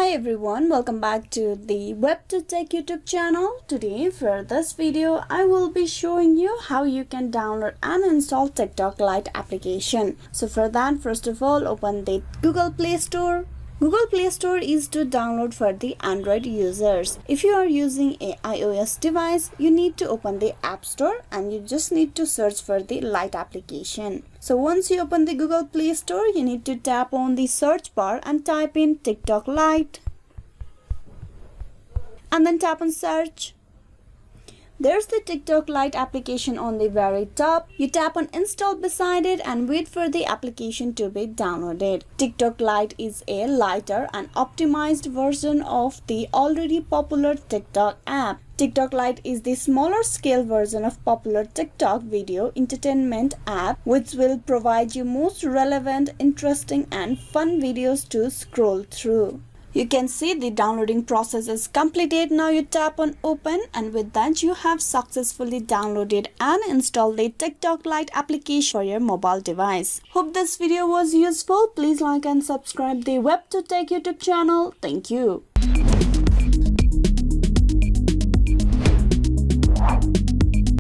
Hi everyone, welcome back to the WebToTech YouTube channel. Today for this video, I will be showing you how you can download and install TikTok Lite application. So for that, first of all, open the Google Play Store. Google Play Store is to download for the Android users. If you are using a iOS device, you need to open the App Store and you just need to search for the Lite application. So once you open the Google Play Store, you need to tap on the search bar and type in TikTok Lite. And then tap on search. There's the TikTok Lite application on the very top. You tap on install beside it and wait for the application to be downloaded. TikTok Lite is a lighter and optimized version of the already popular TikTok app. TikTok Lite is the smaller scale version of popular TikTok video entertainment app, which will provide you most relevant, interesting and fun videos to scroll through. You can see the downloading process is completed. Now you tap on open and with that you have successfully downloaded and installed the TikTok Lite application for your mobile device. Hope this video was useful. Please like and subscribe the WebToTech YouTube channel. Thank you.